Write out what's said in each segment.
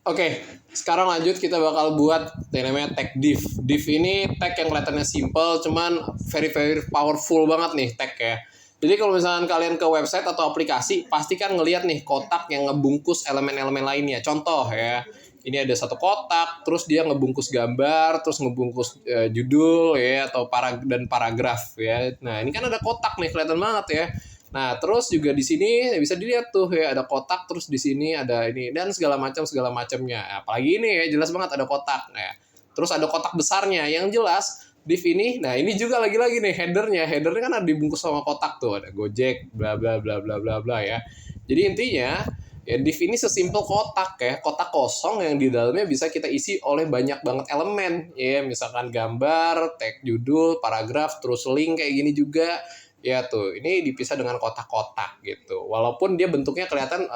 Oke, sekarang lanjut kita bakal buat yang namanya tag div. Div ini tag yang kelihatannya simple, cuman very very powerful banget nih tag ya. Jadi kalau misalkan kalian ke website atau aplikasi, pasti kan ngelihat nih kotak yang ngebungkus elemen-elemen lainnya. Contoh ya, ini ada satu kotak, terus dia ngebungkus gambar, terus ngebungkus judul ya atau dan paragraf ya. Nah ini kan ada kotak nih, kelihatan banget ya. Nah, terus juga di sini bisa dilihat tuh ya ada kotak, terus di sini ada ini dan segala macamnya. Apalagi ini ya jelas banget ada kotak ya. Terus ada kotak besarnya yang jelas div ini. Nah, ini juga lagi-lagi nih headernya. Headernya kan ada dibungkus sama kotak tuh, ada Gojek bla bla bla bla bla bla ya. Jadi intinya ya div ini sesimpel kotak ya, kotak kosong yang di dalamnya bisa kita isi oleh banyak banget elemen ya, misalkan gambar, tag judul, paragraf, terus link kayak gini juga. Ya tuh, ini dipisah dengan kotak-kotak gitu. Walaupun dia bentuknya kelihatan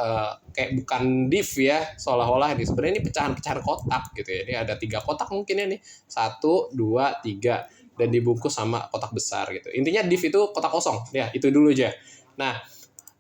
kayak bukan div ya, seolah-olah ini sebenarnya ini pecahan-pecahan kotak gitu ya. Ini ada 3 kotak mungkin ya nih. 1, 2, 3 dan dibungkus sama kotak besar gitu. Intinya div itu kotak kosong. Ya, itu dulu aja. Nah,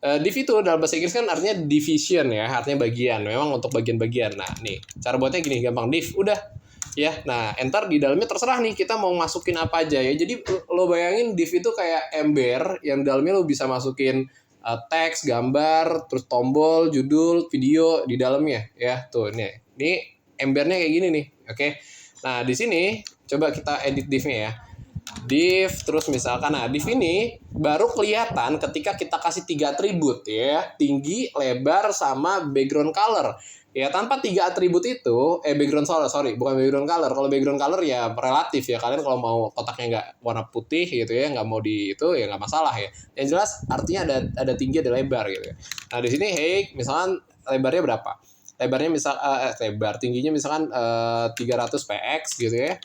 div itu dalam bahasa Inggris kan artinya division ya, artinya bagian. Memang untuk bagian-bagian. Nah, nih, cara buatnya gini, gampang. Div, udah ya. Nah, enter di dalamnya terserah nih kita mau masukin apa aja ya. Jadi lo bayangin div itu kayak ember yang dalamnya lo bisa masukin teks, gambar, terus tombol, judul, video di dalamnya ya. Tuh nih. Ini embernya kayak gini nih. Oke. Nah, di sini coba kita edit divnya ya. Div terus misalkan div ini baru kelihatan ketika kita kasih 3 atribut ya, tinggi, lebar sama background color. Ya tanpa 3 atribut itu background color, sorry, bukan background color. Kalau background color ya relatif ya, kalian kalau mau kotaknya nggak warna putih gitu ya, nggak mau di itu ya nggak masalah ya. Yang jelas artinya ada tinggi ada lebar gitu ya. Nah di sini height misalkan lebarnya berapa? Lebarnya lebar tingginya misalkan 300 px gitu ya.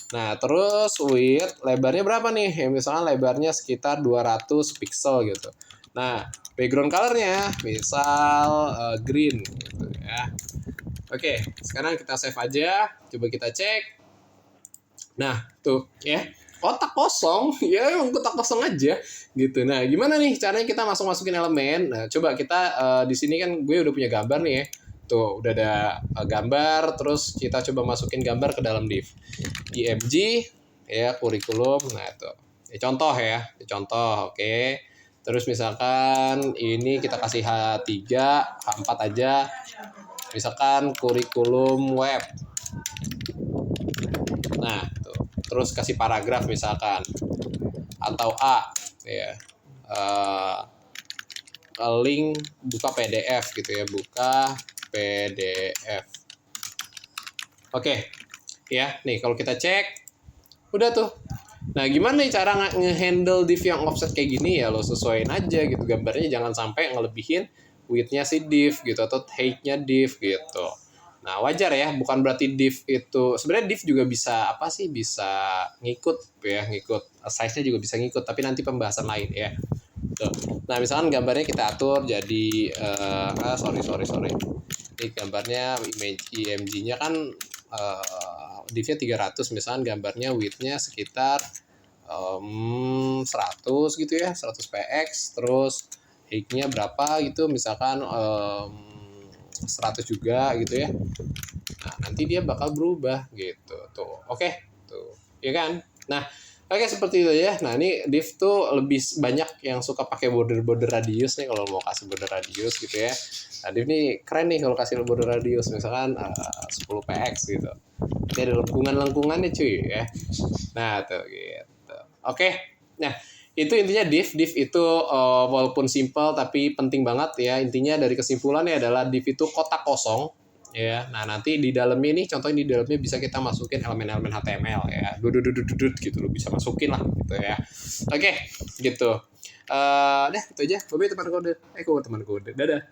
Nah, terus width lebarnya berapa nih? Ya, misalkan lebarnya sekitar 200 pixel gitu. Nah, background colornya misal green gitu ya. Oke, sekarang kita save aja. Coba kita cek. Nah, tuh ya. Kotak kosong, ya emang kotak kosong aja gitu. Nah, gimana nih caranya kita masukin elemen? Nah, coba kita di sini kan gue udah punya gambar nih ya. Tuh, udah ada gambar, terus kita coba masukin gambar ke dalam div. IMG, ya, kurikulum, nah itu. Contoh ya, contoh, oke. Terus misalkan ini kita kasih H3, H4 aja. Misalkan kurikulum web. Nah, tuh. Terus kasih paragraf misalkan. Atau A, ya. Link buka PDF gitu ya, buka PDF. Oke, ya nih kalau kita cek udah tuh. Nah gimana nih cara nge-handle div yang offset kayak gini ya, lo sesuaiin aja gitu gambarnya, jangan sampai ngelebihin width-nya si div gitu atau height-nya div gitu. Nah wajar ya, bukan berarti div itu sebenarnya div juga bisa bisa ngikut ya, ngikut size-nya juga bisa ngikut, tapi nanti pembahasan lain ya. Tuh. Nah misalkan gambarnya kita atur jadi sorry ini gambarnya image IMG-nya kan div-nya 300, misalkan gambarnya width-nya sekitar 100 gitu ya, 100 px, terus height-nya berapa gitu, misalkan 100 juga gitu ya. Nah nanti dia bakal berubah gitu tuh. Oke tuh ya kan. Nah oke, seperti itu ya. Nah, ini div tuh lebih banyak yang suka pakai border radius nih kalau mau kasih border radius gitu ya. Nah, div ini keren nih kalau kasih border radius misalkan 10 px gitu. Ini ada lengkungan-lengkungannya cuy ya. Nah, tuh gitu. Oke. Nah, itu intinya div. Div itu walaupun simple tapi penting banget ya. Intinya dari kesimpulannya adalah div itu kotak kosong. Ya, nah nanti di dalamnya ini contohnya di dalamnya bisa kita masukin elemen-elemen HTML ya, gitu lo bisa masukin lah gitu ya. Oke, gitu. Dah itu aja. Bye teman kode. Teman kode. Dadah.